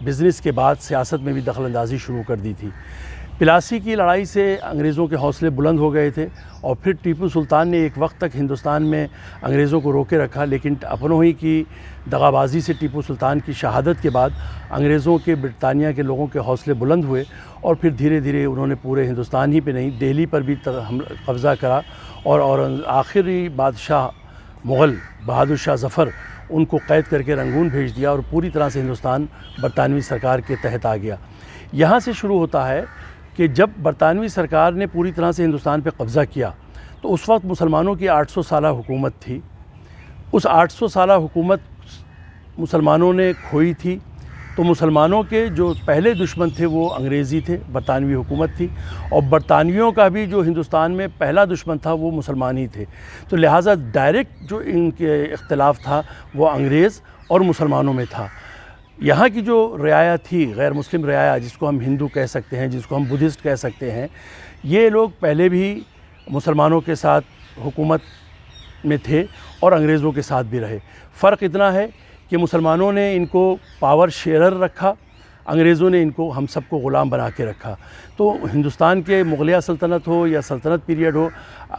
Business کے بعد سیاست میں بھی دخل اندازی شروع کر دی تھی۔ پلاسی کی لڑائی سے انگریزوں کے حوصلے بلند ہو گئے تھے اور پھر ٹیپو سلطان نے ایک وقت تک ہندوستان میں انگریزوں کو روکے رکھا، لیکن اپنوں ہی کی دغا بازی سے ٹیپو سلطان کی شہادت کے بعد انگریزوں کے برطانیہ کے لوگوں کے حوصلے بلند ہوئے اور پھر دھیرے دھیرے انہوں نے پورے ہندوستان ہی پہ نہیں دہلی پر بھی قبضہ کرا اور آخری بادشاہ مغل بہادر شاہ ظفر ان کو قید کر کے رنگون بھیج دیا اور پوری طرح سے ہندوستان برطانوی سرکار کے تحت آ گیا۔ یہاں سے شروع ہوتا ہے کہ جب برطانوی سرکار نے پوری طرح سے ہندوستان پہ قبضہ کیا تو اس وقت مسلمانوں کی 800 سالہ حکومت تھی۔ اس 800 سالہ حکومت مسلمانوں نے کھوئی تھی، تو مسلمانوں کے جو پہلے دشمن تھے وہ انگریزی تھے، برطانوی حکومت تھی، اور برطانویوں کا بھی جو ہندوستان میں پہلا دشمن تھا وہ مسلمان ہی تھے۔ تو لہٰذا ڈائریکٹ جو ان کے اختلاف تھا وہ انگریز اور مسلمانوں میں تھا۔ یہاں کی جو رعایا تھی، غیر مسلم رعایا، جس کو ہم ہندو کہہ سکتے ہیں، جس کو ہم بدھسٹ کہہ سکتے ہیں، یہ لوگ پہلے بھی مسلمانوں کے ساتھ حکومت میں تھے اور انگریزوں کے ساتھ بھی رہے۔ فرق اتنا ہے کہ مسلمانوں نے ان کو پاور شیئرر رکھا، انگریزوں نے ان کو ہم سب کو غلام بنا کے رکھا۔ تو ہندوستان کے مغلیہ سلطنت ہو یا سلطنت پیریڈ ہو،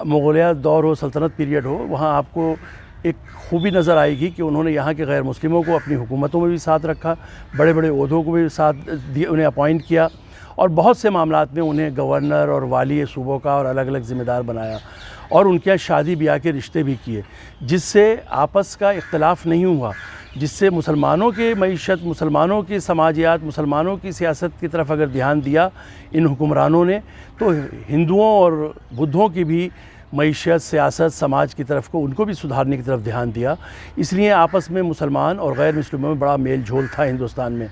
مغلیہ دور ہو، سلطنت پیریڈ ہو، وہاں آپ کو ایک خوبی نظر آئے گی کہ انہوں نے یہاں کے غیر مسلموں کو اپنی حکومتوں میں بھی ساتھ رکھا، بڑے بڑے عہدوں کو بھی ساتھ انہیں اپوائنٹ کیا، اور بہت سے معاملات میں انہیں گورنر اور والی صوبوں کا اور الگ الگ ذمہ دار بنایا، اور ان کے یہاں شادی بیاہ کے رشتے بھی کیے، جس سے آپس کا اختلاف نہیں ہوا، جس سے مسلمانوں کی معیشت، مسلمانوں کی سماجیات، مسلمانوں کی سیاست کی طرف اگر دھیان دیا ان حکمرانوں نے، تو ہندوؤں اور بدھوں کی بھی معیشت، سیاست، سماج کی طرف کو ان کو بھی سدھارنے کی طرف دھیان دیا۔ اس لیے آپس میں مسلمان اور غیر مسلموں میں بڑا میل جھول تھا ہندوستان میں۔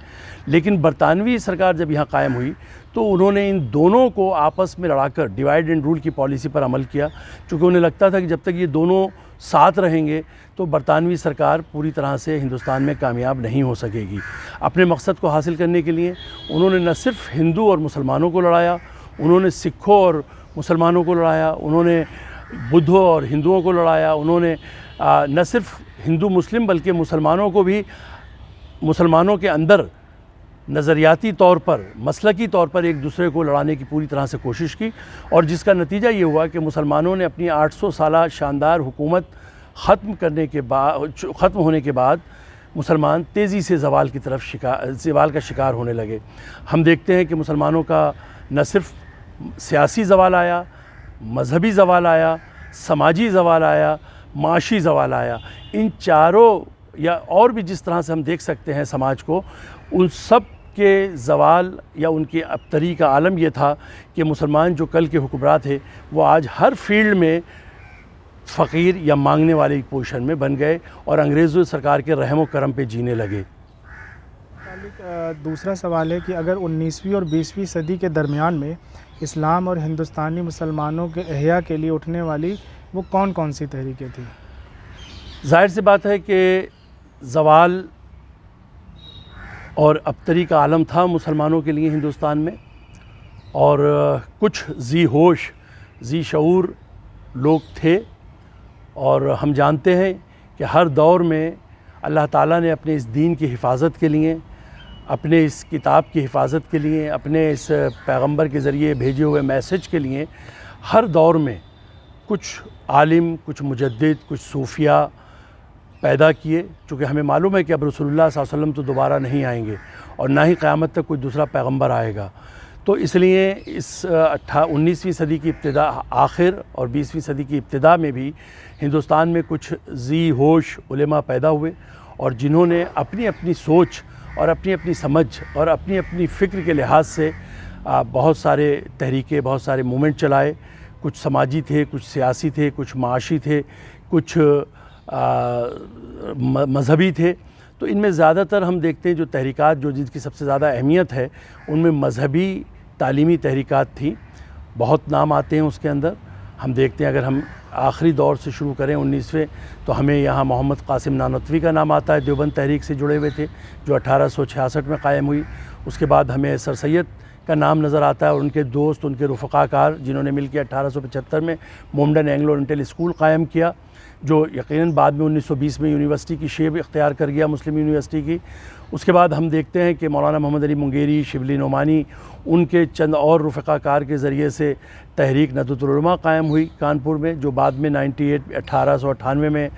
لیکن برطانوی سرکار جب یہاں قائم ہوئی تو انہوں نے ان دونوں کو آپس میں لڑا کر ڈیوائڈ اینڈ رول کی پالیسی پر عمل کیا، چونکہ انہیں لگتا تھا کہ جب تک یہ دونوں ساتھ رہیں گے تو برطانوی سرکار پوری طرح سے ہندوستان میں کامیاب نہیں ہو سکے گی۔ اپنے مقصد کو حاصل کرنے کے لیے انہوں نے نہ صرف ہندو اور مسلمانوں کو لڑایا، انہوں نے سکھوں اور مسلمانوں کو لڑایا، انہوں نے بدھوں اور ہندوؤں کو لڑایا، انہوں نے نہ صرف ہندو مسلم بلکہ مسلمانوں کو بھی مسلمانوں کے اندر نظریاتی طور پر، مسلکی طور پر ایک دوسرے کو لڑانے کی پوری طرح سے کوشش کی، اور جس کا نتیجہ یہ ہوا کہ مسلمانوں نے اپنی 800 سالہ شاندار حکومت ختم ہونے کے بعد مسلمان تیزی سے زوال کا شکار ہونے لگے۔ ہم دیکھتے ہیں کہ مسلمانوں کا نہ صرف سیاسی زوال آیا، مذہبی زوال آیا، سماجی زوال آیا، معاشی زوال آیا۔ ان چاروں یا اور بھی جس طرح سے ہم دیکھ سکتے ہیں سماج کو، ان سب کے زوال یا ان کی ابتری کا عالم یہ تھا کہ مسلمان جو کل کے حکمراں تھے وہ آج ہر فیلڈ میں فقیر یا مانگنے والے کی پوزیشن میں بن گئے اور انگریزوں سرکار کے رحم و کرم پہ جینے لگے۔ دوسرا سوال ہے کہ اگر 19ویں اور 20ویں صدی کے درمیان میں اسلام اور ہندوستانی مسلمانوں کے احیاء کے لیے اٹھنے والی وہ کون کون سی تحریکیں تھیں؟ ظاہر سی بات ہے کہ زوال اور ابتری کا عالم تھا مسلمانوں کے لیے ہندوستان میں، اور کچھ ذی ہوش، ذی شعور لوگ تھے، اور ہم جانتے ہیں کہ ہر دور میں اللہ تعالیٰ نے اپنے اس دین کی حفاظت کے لیے، اپنے اس کتاب کی حفاظت کے لیے، اپنے اس پیغمبر کے ذریعے بھیجے ہوئے میسج کے لیے ہر دور میں کچھ عالم، کچھ مجدد، کچھ صوفیہ پیدا کیے، چونکہ ہمیں معلوم ہے کہ اب رسول اللہ صلی اللہ علیہ وسلم تو دوبارہ نہیں آئیں گے اور نہ ہی قیامت تک کوئی دوسرا پیغمبر آئے گا۔ تو اس لیے اس 19ویں صدی کی ابتدا آخر اور 20ویں صدی کی ابتدا میں بھی ہندوستان میں کچھ ذی ہوش علماء پیدا ہوئے، اور جنہوں نے اپنی اپنی سوچ اور اپنی اپنی سمجھ اور اپنی اپنی فکر کے لحاظ سے بہت سارے تحریکیں، بہت سارے موومنٹ چلائے۔ کچھ سماجی تھے، کچھ سیاسی تھے، کچھ معاشی تھے، کچھ مذہبی تھے۔ تو ان میں زیادہ تر ہم دیکھتے ہیں جو تحریکات جو جن کی سب سے زیادہ اہمیت ہے ان میں مذہبی تعلیمی تحریکات تھیں، بہت نام آتے ہیں اس کے اندر۔ ہم دیکھتے ہیں اگر ہم آخری دور سے شروع کریں 19ویں، تو ہمیں یہاں محمد قاسم نانوتوی کا نام آتا ہے، دیوبند تحریک سے جڑے ہوئے تھے جو 1866 میں قائم ہوئی۔ اس کے بعد ہمیں سر سید کا نام نظر آتا ہے اور ان کے دوست، ان کے رفقا کار جنہوں نے مل کے 1875 میں مومڈن اینگلو اورینٹل اسکول قائم کیا۔ جو یقیناً بعد میں 1920 میں یونیورسٹی کی شیپ اختیار کر گیا مسلم یونیورسٹی کی۔ اس کے بعد ہم دیکھتے ہیں کہ مولانا محمد علی منگیری، شبلی نعمانی، ان کے چند اور رفقا کار کے ذریعے سے تحریک ندوۃ العلماء قائم ہوئی کانپور میں، جو بعد میں 1898 میں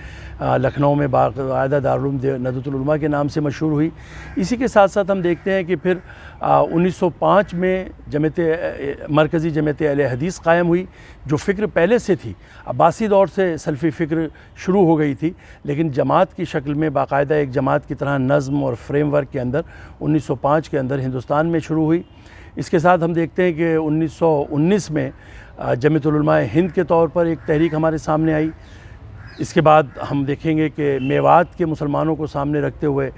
لکھنؤ میں باقاعدہ دارالعلوم ندوۃ العلماء کے نام سے مشہور ہوئی۔ اسی کے ساتھ ساتھ ہم دیکھتے ہیں کہ پھر 1905 میں مرکزی جمعیت اہل حدیث قائم ہوئی، جو فکر پہلے سے تھی، عباسی دور سے سلفی فکر شروع ہو گئی تھی، لیکن جماعت کی شکل میں باقاعدہ ایک جماعت کی طرح نظم اور فریم ورک کے اندر 1905 کے اندر ہندوستان میں شروع ہوئی۔ اس کے ساتھ ہم دیکھتے ہیں کہ 1919 میں جمعیت العلماء ہند کے طور پر ایک تحریک ہمارے سامنے آئی۔ اس کے بعد ہم دیکھیں گے کہ میوات کے مسلمانوں کو سامنے رکھتے ہوئے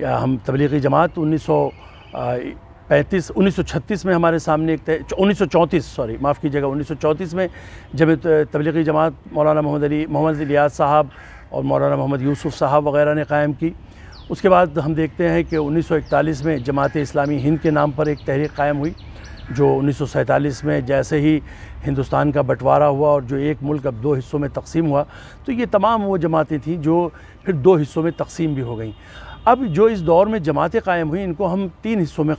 ہم تبلیغی جماعت 1936 میں ہمارے سامنے ایک 1934 میں جب تبلیغی جماعت مولانا محمد الیاس صاحب اور مولانا محمد یوسف صاحب وغیرہ نے قائم کی۔ اس کے بعد ہم دیکھتے ہیں کہ 1941 میں جماعت اسلامی ہند کے نام پر ایک تحریک قائم ہوئی، جو 1947 میں جیسے ہی ہندوستان کا بٹوارہ ہوا اور جو ایک ملک اب 2 حصوں میں تقسیم ہوا، تو یہ تمام وہ جماعتیں تھیں جو پھر 2 حصوں میں تقسیم بھی ہو گئیں۔ اب جو اس دور میں جماعتیں قائم ہوئیں، ان کو ہم 3 حصوں میں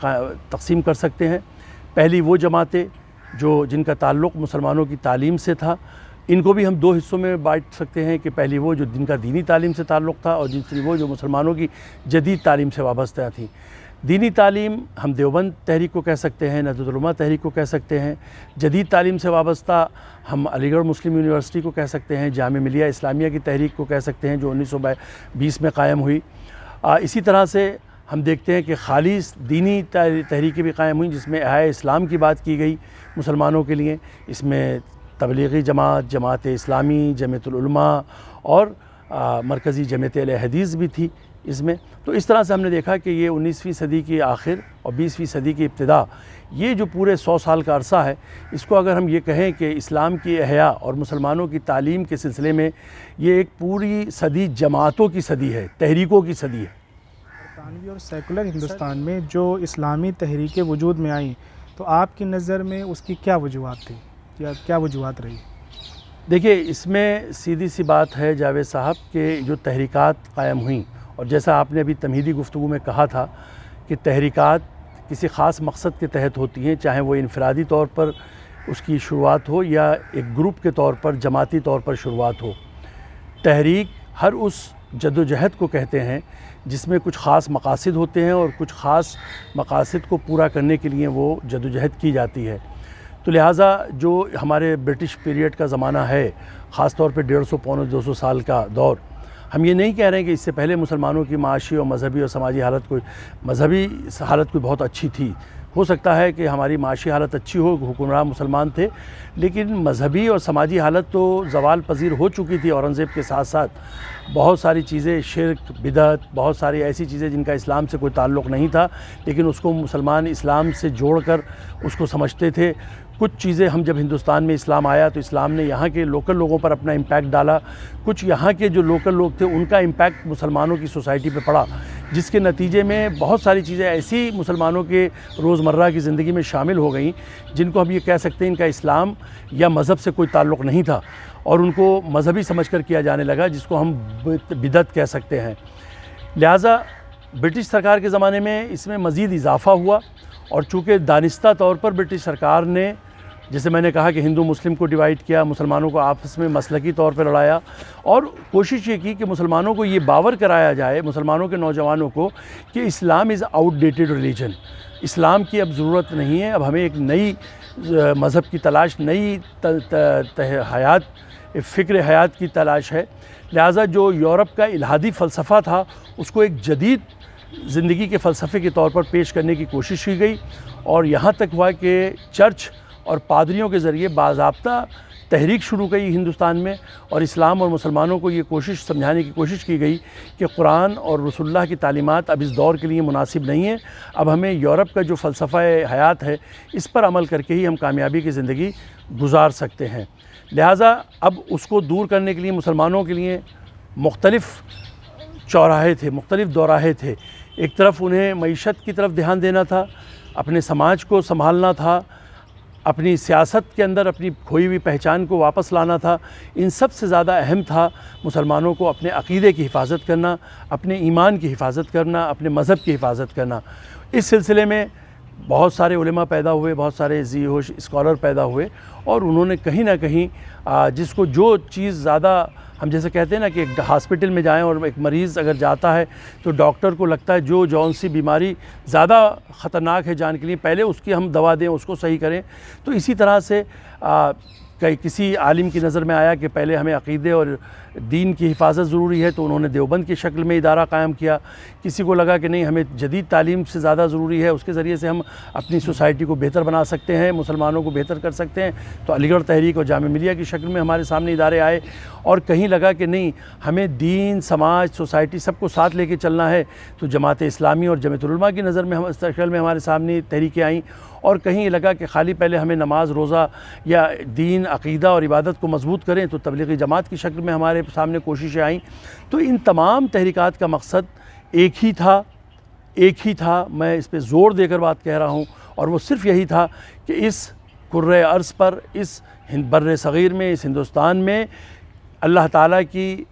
تقسیم کر سکتے ہیں۔ پہلی وہ جماعتیں جن کا تعلق مسلمانوں کی تعلیم سے تھا، ان کو بھی ہم 2 حصوں میں بانٹ سکتے ہیں کہ پہلی وہ جن کا دینی تعلیم سے تعلق تھا، اور دوسری وہ جو مسلمانوں کی جدید تعلیم سے وابستہ تھیں۔ دینی تعلیم ہم دیوبند تحریک کو کہہ سکتے ہیں، ندوۃ العلماء تحریک کو کہہ سکتے ہیں۔ جدید تعلیم سے وابستہ ہم علی گڑھ مسلم یونیورسٹی کو کہہ سکتے ہیں، جامعہ ملیہ اسلامیہ کی تحریک کو کہہ سکتے ہیں جو 1920 میں قائم ہوئی۔ اسی طرح سے ہم دیکھتے ہیں کہ خالص دینی تحریکیں بھی قائم ہوئیں، جس میں احیاء اسلام کی بات کی گئی مسلمانوں کے لیے۔ اس میں تبلیغی جماعت، جماعت اسلامی، جمعیت العلماء اور مرکزی جمعیت اہل حدیث بھی تھی اس میں۔ تو اس طرح سے ہم نے دیکھا کہ یہ 19ویں صدی کی آخر اور 20ویں صدی کی ابتدا، یہ جو پورے 100 سال کا عرصہ ہے، اس کو اگر ہم یہ کہیں کہ اسلام کی احیاء اور مسلمانوں کی تعلیم کے سلسلے میں یہ ایک پوری صدی جماعتوں کی صدی ہے، تحریکوں کی صدی ہے۔ برطانوی اور سیکولر ہندوستان میں جو اسلامی تحریکیں وجود میں آئیں، تو آپ کی نظر میں اس کی کیا وجوہات تھی یا کیا وجوہات رہی؟ دیکھیے، اس میں سیدھی سی بات ہے جاوید صاحب کہ جو تحریکات قائم ہوئیں، اور جیسا آپ نے ابھی تمہیدی گفتگو میں کہا تھا کہ تحریکات کسی خاص مقصد کے تحت ہوتی ہیں، چاہے وہ انفرادی طور پر اس کی شروعات ہو یا ایک گروپ کے طور پر، جماعتی طور پر شروعات ہو۔ تحریک ہر اس جد و جہد کو کہتے ہیں جس میں کچھ خاص مقاصد ہوتے ہیں اور کچھ خاص مقاصد کو پورا کرنے کے لیے وہ جد و جہد کی جاتی ہے۔ تو لہٰذا جو ہمارے برٹش پیریڈ کا زمانہ ہے، خاص طور پہ 150 پونے 200 سال کا دور، ہم یہ نہیں کہہ رہے ہیں کہ اس سے پہلے مسلمانوں کی معاشی اور مذہبی اور سماجی حالت کوئی بہت اچھی تھی۔ ہو سکتا ہے کہ ہماری معاشی حالت اچھی ہو، حکمران مسلمان تھے، لیکن مذہبی اور سماجی حالت تو زوال پذیر ہو چکی تھی۔ اورنگزیب کے ساتھ ساتھ بہت ساری چیزیں، شرک، بدعت، بہت ساری ایسی چیزیں جن کا اسلام سے کوئی تعلق نہیں تھا، لیکن اس کو مسلمان اسلام سے جوڑ کر اس کو سمجھتے تھے۔ کچھ چیزیں ہم جب ہندوستان میں اسلام آیا تو اسلام نے یہاں کے لوکل لوگوں پر اپنا امپیکٹ ڈالا، کچھ یہاں کے جو لوکل لوگ تھے ان کا امپیکٹ مسلمانوں کی سوسائٹی پہ پڑا، جس کے نتیجے میں بہت ساری چیزیں ایسی مسلمانوں کے روزمرہ کی زندگی میں شامل ہو گئیں جن کو ہم یہ کہہ سکتے ہیں ان کا اسلام یا مذہب سے کوئی تعلق نہیں تھا، اور ان کو مذہبی سمجھ کر کیا جانے لگا، جس کو ہم بدعت کہہ سکتے ہیں۔ لہٰذا برٹش سرکار کے زمانے میں اس میں مزید اضافہ ہوا، اور چونکہ دانستہ طور پر برٹش سرکار نے، جیسے میں نے کہا کہ ہندو مسلم کو ڈیوائیڈ کیا، مسلمانوں کو آپس میں مسلکی طور پر لڑایا، اور کوشش یہ کی کہ مسلمانوں کو یہ باور کرایا جائے، مسلمانوں کے نوجوانوں کو، کہ اسلام از آؤٹ ڈیٹڈ ریلیجن، اسلام کی اب ضرورت نہیں ہے، اب ہمیں ایک نئی مذہب کی تلاش، نئی فکر حیات کی تلاش ہے۔ لہٰذا جو یورپ کا الہادی فلسفہ تھا اس کو ایک جدید زندگی کے فلسفے کے طور پر پیش کرنے کی کوشش کی گئی، اور یہاں تک ہوا کہ چرچ اور پادریوں کے ذریعے باضابطہ تحریک شروع کی ہندوستان میں، اور اسلام اور مسلمانوں کو یہ سمجھانے کی کوشش کی گئی کہ قرآن اور رسول اللہ کی تعلیمات اب اس دور کے لیے مناسب نہیں ہیں، اب ہمیں یورپ کا جو فلسفہ حیات ہے اس پر عمل کر کے ہی ہم کامیابی کی زندگی گزار سکتے ہیں۔ لہٰذا اب اس کو دور کرنے کے لیے مسلمانوں کے لیے مختلف چوراہے تھے، مختلف دوراہے تھے۔ ایک طرف انہیں معیشت کی طرف دھیان دینا تھا، اپنے سماج کو سنبھالنا تھا، اپنی سیاست کے اندر اپنی کھوئی ہوئی پہچان کو واپس لانا تھا، ان سب سے زیادہ اہم تھا مسلمانوں کو اپنے عقیدے کی حفاظت کرنا، اپنے ایمان کی حفاظت کرنا، اپنے مذہب کی حفاظت کرنا۔ اس سلسلے میں بہت سارے علماء پیدا ہوئے، بہت سارے ذی ہوش اسکالر پیدا ہوئے، اور انہوں نے کہیں نہ کہیں جس کو جو چیز زیادہ، ہم جیسے کہتے ہیں نا کہ ایک ہاسپٹل میں جائیں اور ایک مریض اگر جاتا ہے تو ڈاکٹر کو لگتا ہے جون سی بیماری زیادہ خطرناک ہے جان کے لیے، پہلے اس کی ہم دوا دیں، اس کو صحیح کریں۔ تو اسی طرح سے کسی عالم کی نظر میں آیا کہ پہلے ہمیں عقیدے اور دین کی حفاظت ضروری ہے، تو انہوں نے دیوبند کی شکل میں ادارہ قائم کیا۔ کسی کو لگا کہ نہیں، ہمیں جدید تعلیم سے زیادہ ضروری ہے، اس کے ذریعے سے ہم اپنی سوسائٹی کو بہتر بنا سکتے ہیں، مسلمانوں کو بہتر کر سکتے ہیں، تو علی گڑھ تحریک اور جامعہ ملیہ کی شکل میں ہمارے سامنے ادارے آئے۔ اور کہیں لگا کہ نہیں، ہمیں دین، سماج، سوسائٹی سب کو ساتھ لے کے چلنا ہے، تو جماعت اسلامی اور جمعیت العلماء کی نظر میں شکل میں ہمارے سامنے تحریکیں آئیں۔ اور کہیں لگا کہ خالی پہلے ہمیں نماز، روزہ یا دین، عقیدہ اور عبادت کو مضبوط کریں، تو تبلیغی جماعت کی شکل میں ہمارے سامنے کوششیں آئیں۔ تو ان تمام تحریکات کا مقصد ایک ہی تھا، میں اس پہ زور دے کر بات کہہ رہا ہوں، اور وہ صرف یہی تھا کہ اس کرۂ ارض پر، اس بر صغیر میں، اس ہندوستان میں اللہ تعالیٰ کی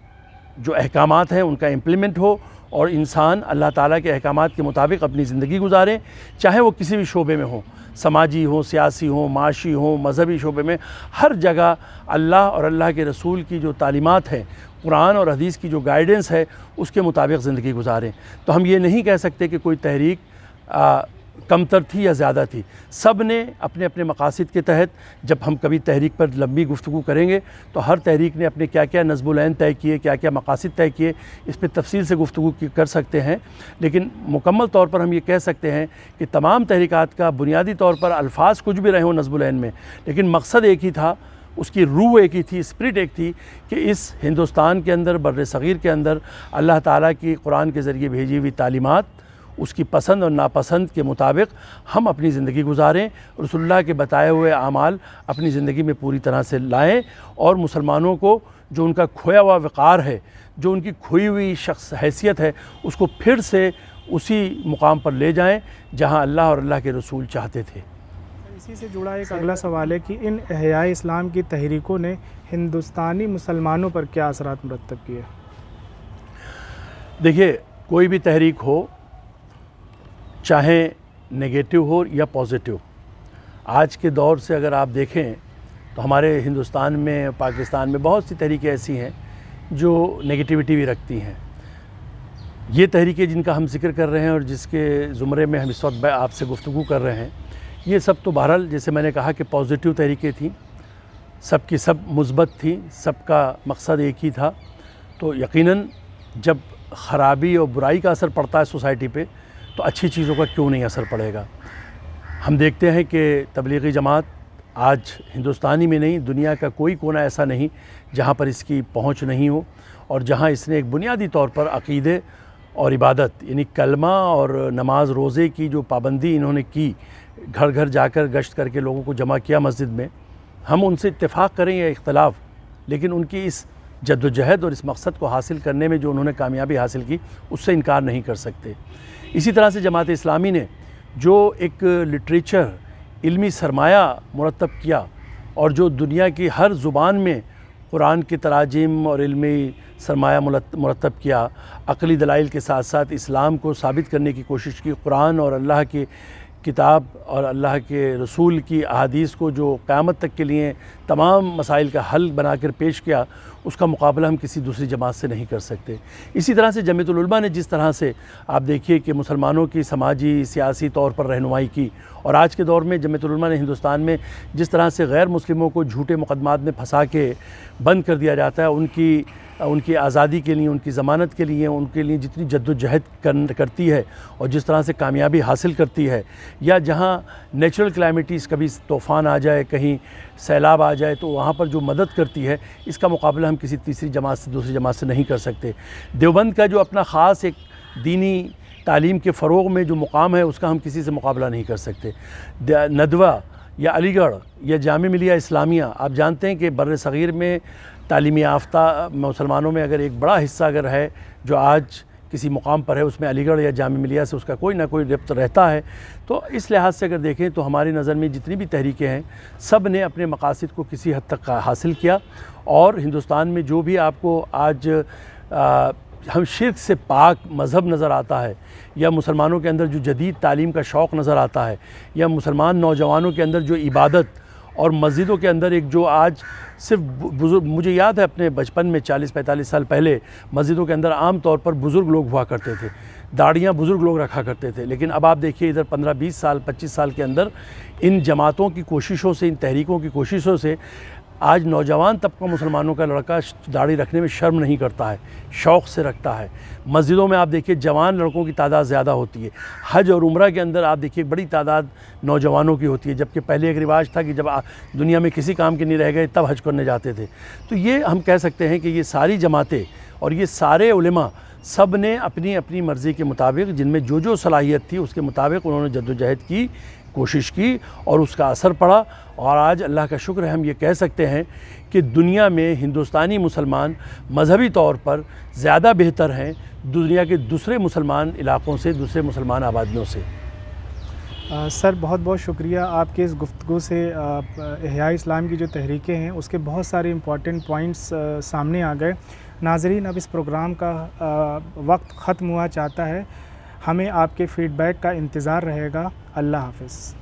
جو احکامات ہیں ان کا امپلیمنٹ ہو، اور انسان اللہ تعالیٰ کے احکامات کے مطابق اپنی زندگی گزاریں، چاہے وہ کسی بھی شعبے میں ہوں، سماجی ہوں، سیاسی ہوں، معاشی ہوں، مذہبی شعبے میں، ہر جگہ اللہ اور اللہ کے رسول کی جو تعلیمات ہیں، قرآن اور حدیث کی جو گائیڈنس ہے، اس کے مطابق زندگی گزاریں۔ تو ہم یہ نہیں کہہ سکتے کہ کوئی تحریک کمتر تھی یا زیادہ تھی، سب نے اپنے اپنے مقاصد کے تحت، جب ہم کبھی تحریک پر لمبی گفتگو کریں گے تو ہر تحریک نے اپنے کیا کیا نصب العین طے کیے، کیا کیا مقاصد طے کیے، اس پہ تفصیل سے گفتگو کر سکتے ہیں۔ لیکن مکمل طور پر ہم یہ کہہ سکتے ہیں کہ تمام تحریکات کا بنیادی طور پر الفاظ کچھ بھی رہے ہوں نصب العین میں، لیکن مقصد ایک ہی تھا، اس کی روح ایک ہی تھی، اسپرٹ ایک تھی، کہ اس ہندوستان کے اندر، بر صغیر کے اندر اللہ تعالیٰ کی قرآن کے ذریعے بھیجی ہوئی تعلیمات، اس کی پسند اور ناپسند کے مطابق ہم اپنی زندگی گزاریں، رسول اللہ کے بتائے ہوئے اعمال اپنی زندگی میں پوری طرح سے لائیں، اور مسلمانوں کو جو ان کا کھویا ہوا وقار ہے، جو ان کی کھوئی ہوئی شخص حیثیت ہے، اس کو پھر سے اسی مقام پر لے جائیں جہاں اللہ اور اللہ کے رسول چاہتے تھے۔ اسی سے جڑا ایک اگلا سوال ہے کہ ان احیاء اسلام کی تحریکوں نے ہندوستانی مسلمانوں پر کیا اثرات مرتب کیے؟ دیکھیے، کوئی بھی تحریک ہو، چاہے نگیٹو ہو یا پازیٹیو، آج کے دور سے اگر آپ دیکھیں تو ہمارے ہندوستان میں، پاکستان میں بہت سی تحریکیں ایسی ہیں جو نگیٹیوٹی بھی رکھتی ہیں۔ یہ تحریکیں جن کا ہم ذکر کر رہے ہیں اور جس کے زمرے میں ہم اس وقت آپ سے گفتگو کر رہے ہیں، یہ سب تو بہرحال جیسے میں نے کہا کہ پازیٹیو تحریکیں تھیں، سب کی سب مثبت تھیں، سب کا مقصد ایک ہی تھا۔ تو یقیناً جب خرابی اور برائی کا اثر پڑتا ہے سوسائٹی پہ، تو اچھی چیزوں کا کیوں نہیں اثر پڑے گا؟ ہم دیکھتے ہیں کہ تبلیغی جماعت آج ہندوستانی میں نہیں، دنیا کا کوئی کونا ایسا نہیں جہاں پر اس کی پہنچ نہیں ہو، اور جہاں اس نے ایک بنیادی طور پر عقیدے اور عبادت، یعنی کلمہ اور نماز روزے کی جو پابندی انہوں نے کی، گھر گھر جا کر گشت کر کے لوگوں کو جمع کیا مسجد میں، ہم ان سے اتفاق کریں یا اختلاف، لیکن ان کی اس جد و جہد اور اس مقصد کو حاصل کرنے میں جو انہوں نے کامیابی حاصل کی، اس سے انکار نہیں کر سکتے۔ اسی طرح سے جماعت اسلامی نے جو ایک لٹریچر، علمی سرمایہ مرتب کیا، اور جو دنیا کی ہر زبان میں قرآن کی تراجم اور علمی سرمایہ مرتب کیا، عقلی دلائل کے ساتھ ساتھ اسلام کو ثابت کرنے کی کوشش کی، قرآن اور اللہ کی کتاب اور اللہ کے رسول کی احادیث کو جو قیامت تک کے لیے تمام مسائل کا حل بنا کر پیش کیا، اس کا مقابلہ ہم کسی دوسری جماعت سے نہیں کر سکتے۔ اسی طرح سے جمعیت العلماء نے جس طرح سے آپ دیکھیے کہ مسلمانوں کی سماجی سیاسی طور پر رہنمائی کی، اور آج کے دور میں جمعیت العلماء نے ہندوستان میں جس طرح سے غیر مسلموں کو جھوٹے مقدمات میں پھنسا کے بند کر دیا جاتا ہے، ان کی آزادی کے لیے، ان کی ضمانت کے لیے، ان کے لیے جتنی جد و جہد کرتی ہے اور جس طرح سے کامیابی حاصل کرتی ہے، یا جہاں نیچرل کلائمیٹیز، کبھی طوفان آ جائے، کہیں سیلاب آ جائے، تو وہاں پر جو مدد کرتی ہے، اس کا مقابلہ ہم کسی تیسری جماعت سے، دوسری جماعت سے نہیں کر سکتے۔ دیوبند کا جو اپنا خاص ایک دینی تعلیم کے فروغ میں جو مقام ہے، اس کا ہم کسی سے مقابلہ نہیں کر سکتے۔ ندوہ یا علی گڑھ یا جامعہ ملیہ اسلامیہ، آپ جانتے ہیں کہ بر صغیر میں تعلیمی یافتہ مسلمانوں میں اگر ایک بڑا حصہ اگر ہے جو آج کسی مقام پر ہے اس میں علی گڑھ یا جامعہ ملیہ سے اس کا کوئی نہ کوئی ربط رہتا ہے. تو اس لحاظ سے اگر دیکھیں تو ہماری نظر میں جتنی بھی تحریکیں ہیں سب نے اپنے مقاصد کو کسی حد تک حاصل کیا. اور ہندوستان میں جو بھی آپ کو آج ہم شرک سے پاک مذہب نظر آتا ہے، یا مسلمانوں کے اندر جو جدید تعلیم کا شوق نظر آتا ہے، یا مسلمان نوجوانوں کے اندر جو عبادت اور مسجدوں کے اندر ایک جو آج صرف بزرگ، مجھے یاد ہے اپنے بچپن میں 40-45 سال پہلے مسجدوں کے اندر عام طور پر بزرگ لوگ ہوا کرتے تھے، داڑیاں بزرگ لوگ رکھا کرتے تھے. لیکن اب آپ دیکھیے ادھر 15-20 سال 25 سال کے اندر ان جماعتوں کی کوششوں سے، ان تحریکوں کی کوششوں سے آج نوجوان طبقہ مسلمانوں کا لڑکا داڑھی رکھنے میں شرم نہیں کرتا ہے، شوق سے رکھتا ہے. مسجدوں میں آپ دیکھیے جوان لڑکوں کی تعداد زیادہ ہوتی ہے. حج اور عمرہ کے اندر آپ دیکھیے بڑی تعداد نوجوانوں کی ہوتی ہے، جبکہ پہلے ایک رواج تھا کہ جب دنیا میں کسی کام کے نہیں رہ گئے تب حج کرنے جاتے تھے. تو یہ ہم کہہ سکتے ہیں کہ یہ ساری جماعتیں اور یہ سارے علماء سب نے اپنی اپنی مرضی کے مطابق، جن میں جو صلاحیت تھی اس کے مطابق انہوں نے جدوجہد کی، کوشش کی، اور اس کا اثر پڑا. اور آج اللہ کا شکر ہے ہم یہ کہہ سکتے ہیں کہ دنیا میں ہندوستانی مسلمان مذہبی طور پر زیادہ بہتر ہیں دنیا کے دوسرے مسلمان علاقوں سے، دوسرے مسلمان آبادیوں سے. سر بہت بہت شکریہ. آپ کے اس گفتگو سے احیاء اسلام کی جو تحریکیں ہیں اس کے بہت سارے امپورٹنٹ پوائنٹس سامنے آ گئے. ناظرین، اب اس پروگرام کا وقت ختم ہوا چاہتا ہے. ہمیں آپ کے فیڈ بیک کا انتظار رہے گا. اللہ حافظ.